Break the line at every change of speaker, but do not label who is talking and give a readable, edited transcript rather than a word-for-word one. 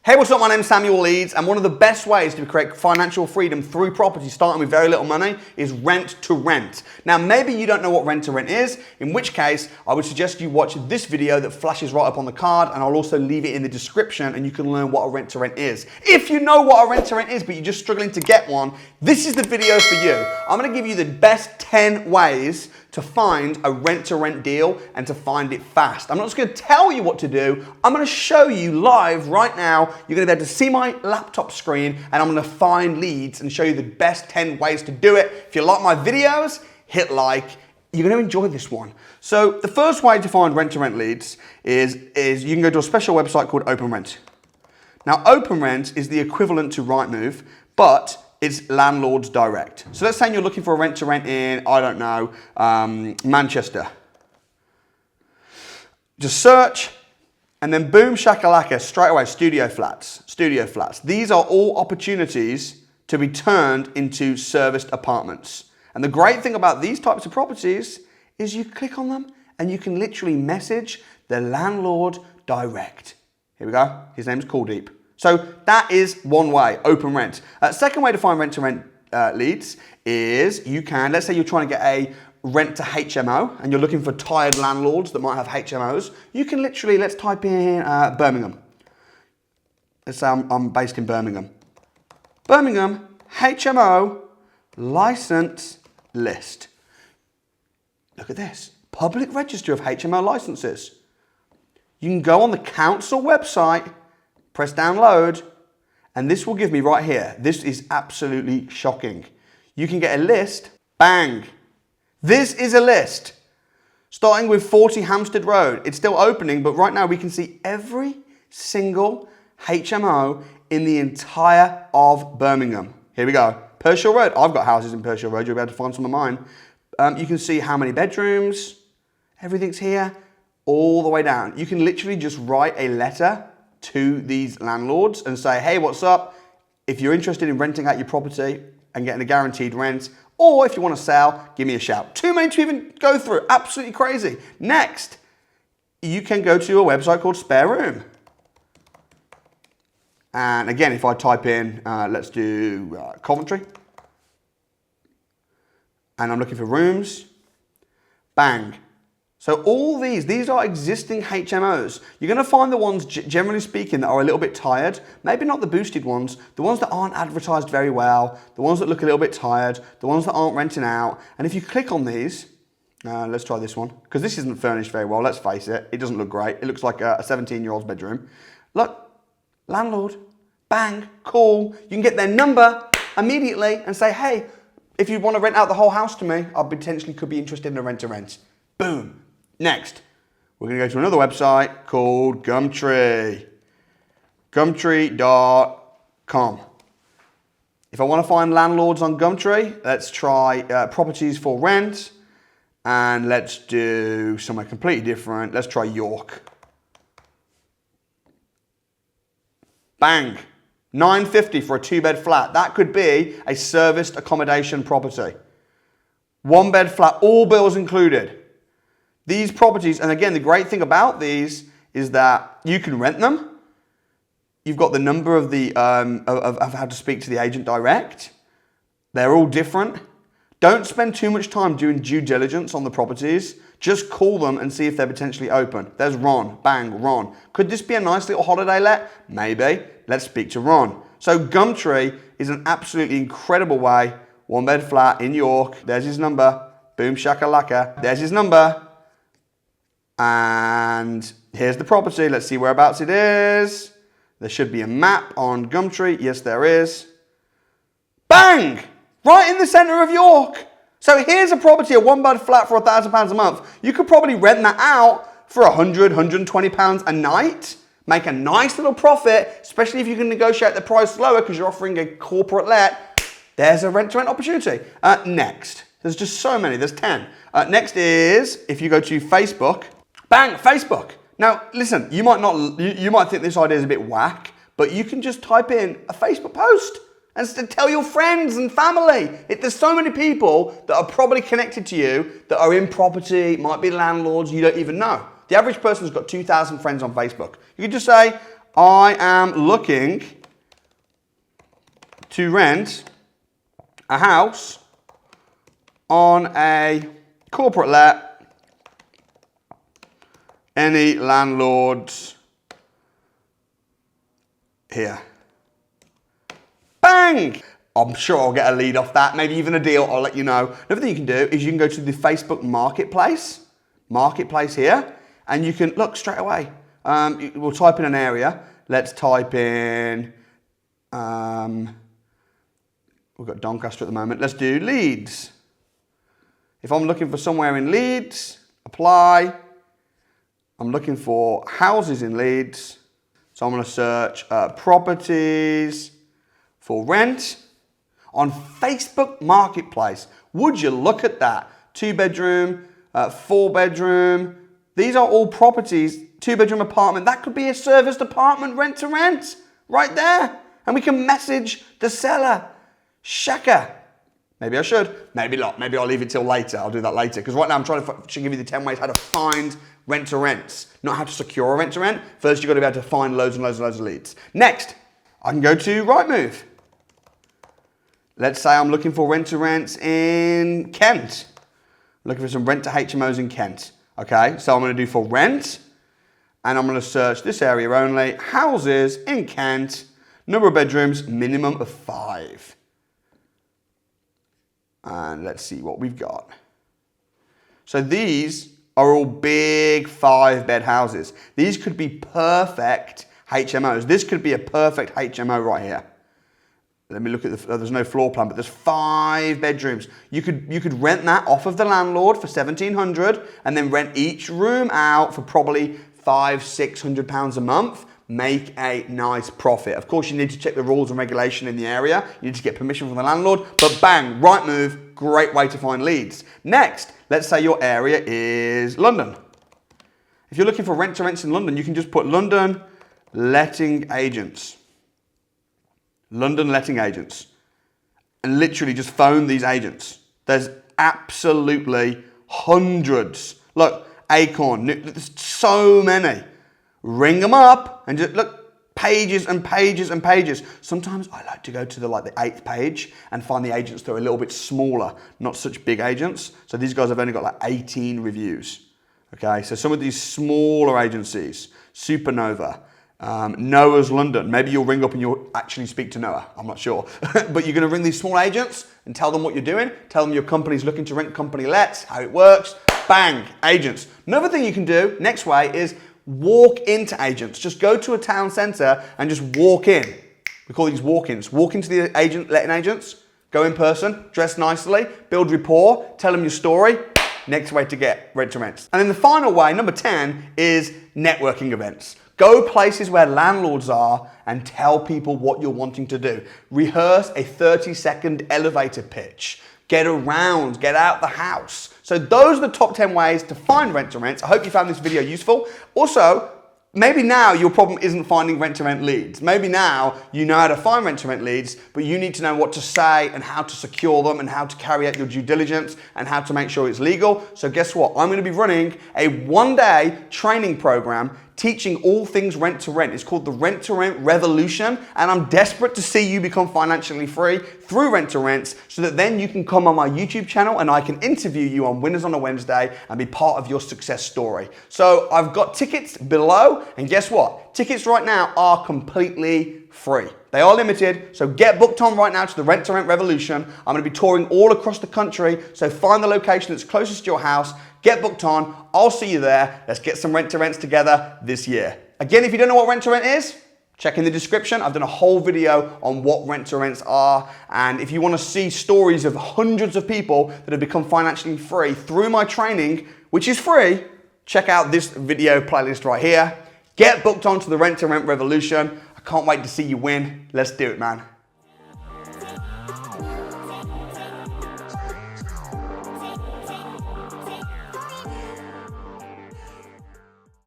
Hey, what's up? My name's Samuel Leeds, and one of the best ways to create financial freedom through property, starting with very little money, is rent to rent. Now, maybe you don't know what rent to rent is, in which case I would suggest you watch this video that flashes right up on the card, and I'll also leave it in the description, and you can learn what a rent to rent is. If you know what a rent to rent is, but you're just struggling to get one, this is the video for you. I'm going to give you the best 10 ways to find a rent-to-rent deal and to find it fast. I'm not just going to tell you what to do, I'm going to show you live right now. You're going to be able to see my laptop screen, and I'm going to find leads and show you the best 10 ways to do it. If you like my videos, hit like. You're going to enjoy this one. So the first way to find rent-to-rent leads is you can go to a special website called OpenRent. Now, OpenRent is the equivalent to Rightmove, but it's landlords direct. So let's say you're looking for a rent to rent in, I don't know, Manchester. Just search, and then boom shakalaka, straight away, studio flats. These are all opportunities to be turned into serviced apartments. And the great thing about these types of properties is you click on them and you can literally message the landlord direct. Here we go, his name's Kuldeep. So that is one way, OpenRent. Second way to find rent-to-rent leads is you can, let's say you're trying to get a rent to HMO and you're looking for tired landlords that might have HMOs. You can literally, let's type in Birmingham. Let's say I'm based in Birmingham. Birmingham HMO license list. Look at this, public register of HMO licenses. You can go on the council website, press download, and this will give me right here. This is absolutely shocking. You can get a list, bang. This is a list. Starting with 40 Hampstead Road. It's still opening, but right now we can see every single HMO in the entire of Birmingham. Here we go. Pershore Road. I've got houses in Pershore Road. You'll be able to find some of mine. You can see how many bedrooms. Everything's here, all the way down. You can literally just write a letter to these landlords and say, hey, what's up? If you're interested in renting out your property and getting a guaranteed rent, or if you want to sell, give me a shout. Too many to even go through, absolutely crazy. Next, you can go to a website called Spare Room. And again, if I type in, let's do Coventry, and I'm looking for rooms, bang. So all these are existing HMOs. You're going to find the ones, generally speaking, that are a little bit tired. Maybe not the boosted ones, the ones that aren't advertised very well, the ones that look a little bit tired, the ones that aren't renting out. And if you click on these, let's try this one, because this isn't furnished very well, let's face it. It doesn't look great. It looks like a 17-year-old's bedroom. Look, landlord, bang, call. You can get their number immediately and say, hey, if you want to rent out the whole house to me, I potentially could be interested in a rent-to-rent. Boom. Next, we're going to go to another website called Gumtree. Gumtree.com. If I want to find landlords on Gumtree, let's try properties for rent. And let's do somewhere completely different. Let's try York. Bang. $950 for a 2-bed flat. That could be a serviced accommodation property. 1-bed flat, all bills included. These properties, and again, the great thing about these is that you can rent them. You've got the number of the of how to speak to the agent direct. They're all different. Don't spend too much time doing due diligence on the properties. Just call them and see if they're potentially open. There's Ron. Bang, Ron. Could this be a nice little holiday let? Maybe. Let's speak to Ron. So Gumtree is an absolutely incredible way. 1-bed flat in York. There's his number. Boom shakalaka. There's his number. And here's the property. Let's see whereabouts it is. There should be a map on Gumtree. Yes, there is. Bang! Right in the center of York. So here's a property, a 1-bed flat for £1,000 a month. You could probably rent that out for £100, £120 a night. Make a nice little profit, especially if you can negotiate the price lower because you're offering a corporate let. There's a rent-to-rent opportunity. Next. There's just so many. There's 10. Next is, if you go to Facebook, bang, Facebook. Now, listen, you might think this idea is a bit whack, but you can just type in a Facebook post and tell your friends and family. There's so many people that are probably connected to you that are in property, might be landlords, you don't even know. The average person's got 2,000 friends on Facebook. You can just say, I am looking to rent a house on a corporate let. Any landlords here? Bang! I'm sure I'll get a lead off that, maybe even a deal, I'll let you know. Another thing you can do is you can go to the Facebook Marketplace here, and you can, look straight away. We'll type in an area. Let's type in, we've got Doncaster at the moment. Let's do Leeds. If I'm looking for somewhere in Leeds, apply. I'm looking for houses in Leeds. So I'm going to search properties for rent on Facebook Marketplace. Would you look at that? 2-bedroom, 4-bedroom. These are all properties, 2-bedroom apartment. That could be a serviced apartment rent to rent right there. And we can message the seller. Shaka. Maybe I should, maybe not. Maybe I'll leave it till later. I'll do that later. Because right now I'm trying to give you the 10 ways how to find rent-to-rents, not how to secure a rent-to-rent. First, you've got to be able to find loads and loads and loads of leads. Next, I can go to Rightmove. Let's say I'm looking for rent-to-rents in Kent. I'm looking for some rent-to-HMOs in Kent. Okay, so I'm going to do for rent, and I'm going to search this area only. Houses in Kent, number of bedrooms, minimum of 5. And let's see what we've got. So these are all big 5-bed houses. These could be perfect HMOs. This could be a perfect HMO right here. Let me look at there's no floor plan, but there's 5 bedrooms. You could rent that off of the landlord for £1,700 and then rent each room out for probably £500-600 a month. Make a nice profit. Of course, you need to check the rules and regulation in the area. You need to get permission from the landlord, but bang, Rightmove, great way to find leads. Next, let's say your area is London. If you're looking for rent-to-rents in London, you can just put London letting agents. London letting agents. And literally just phone these agents. There's absolutely hundreds. Look, Acorn, there's so many. Ring them up and just look, pages and pages and pages. Sometimes I like to go to the 8th page and find the agents that are a little bit smaller, not such big agents. So these guys have only got 18 reviews. Okay, so some of these smaller agencies, Supernova, Noah's London. Maybe you'll ring up and you'll actually speak to Noah. I'm not sure. But you're going to ring these small agents and tell them what you're doing. Tell them your company's looking to rent company lets, how it works. Bang, agents. Another thing you can do, next way, is walk into agents. Just go to a town centre and just walk in. We call these walk-ins. Walk into the letting agents, go in person, dress nicely, build rapport, tell them your story. Next way to get rent-to-rents. And then the final way, number 10, is networking events. Go places where landlords are and tell people what you're wanting to do. Rehearse a 30-second elevator pitch. Get around, get out the house. So those are the top 10 ways to find rent-to-rents. I hope you found this video useful. Also, maybe now your problem isn't finding rent-to-rent leads. Maybe now you know how to find rent-to-rent leads, but you need to know what to say and how to secure them and how to carry out your due diligence and how to make sure it's legal. So guess what? I'm going to be running a 1-day training program teaching all things rent-to-rent. It's called the Rent-to-Rent Revolution, and I'm desperate to see you become financially free through rent-to-rents so that then you can come on my YouTube channel and I can interview you on Winners on a Wednesday and be part of your success story. So I've got tickets below, and guess what? Tickets right now are completely free. They are limited, so get booked on right now to the Rent-to-Rent Revolution. I'm going to be touring all across the country, so find the location that's closest to your house, get booked on, I'll see you there. Let's get some rent-to-rents together this year. Again, if you don't know what rent-to-rent is, check in the description. I've done a whole video on what rent-to-rents are, and if you want to see stories of hundreds of people that have become financially free through my training, which is free, check out this video playlist right here. Get booked onto the Rent-to-Rent Revolution. I can't wait to see you win. Let's do it, man.